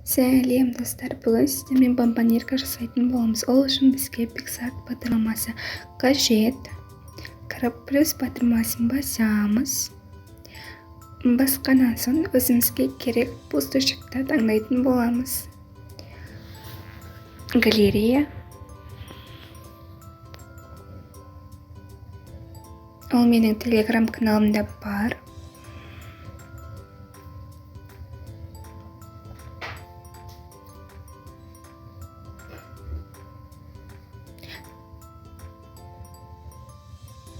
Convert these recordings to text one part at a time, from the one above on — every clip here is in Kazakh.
Сәлем достар, бүгін сіздермен бомбонерка жасайтын боламыз. Ол үшін бізге Pixart батырмасы қажет. Кіріп плюс батырмасын басамыз. Басқаннан соң өзімізге керек пустышыкты таңдайтын боламыз. Галерея. Ол менің телеграм каналымда бар.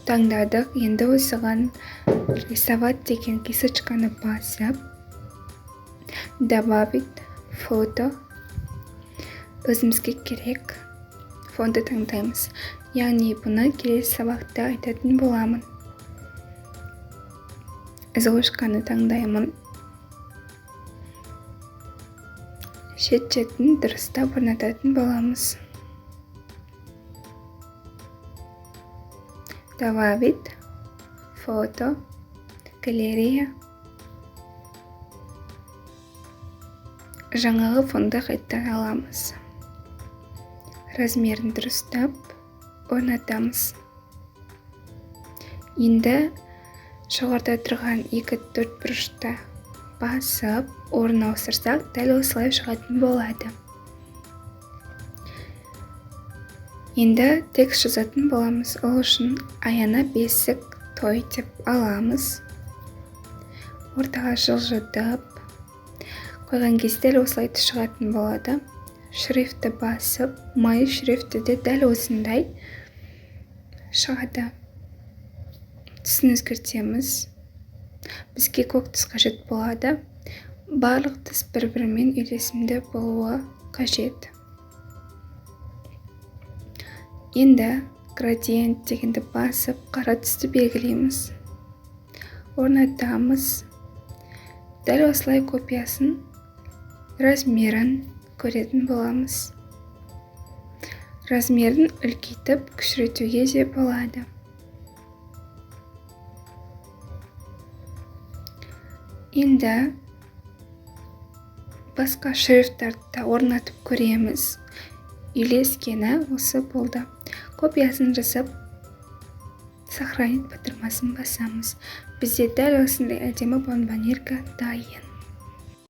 Таңдадық. Енді осыған рисовать деген кисточканы басып, добавить фото. Өзімізге керек фонды таңдаймыз. Яғни бұны келесі сабақта айтатын боламын. Золушканы таңдаймын. Шет-шетін дұрыстап орнататын боламыз. Добавить фото, галерея. Жаңағы фонды қайттан аламыз. Размерін дұрыстап орнатамыз. Енді жоғарыда тұрған 2-4 бұрышты басып, орын ауыстырсақ, дәл осылай шығатын болады. Енді текст жазатын боламыз. Ол үшін аяна бесік той деп аламыз. Ортаға жылжытып қойған кезде дәл осылай шығатын болады. Шрифті басып, май шрифті де дәл осындай шығады. Түсін өзгертеміз. Бізге көк түс қажет болады. Барлық түс бір-бірімен үйлесімді болуы қажет. Енді градиент дегенді басып, қара түсті белгілейміз. Орнатамыз. Дәл осылай копиясын, размерін көретін боламыз. Размерін үлкейтіп, кішірейтуге де болады. Енді басқа шрифттарды орнатып көреміз. Үйлескені осы болды. Копиясын жасап, сохранить батырмасын басамыз. Бізде дәл осындай әдемі бомбонерка дайын.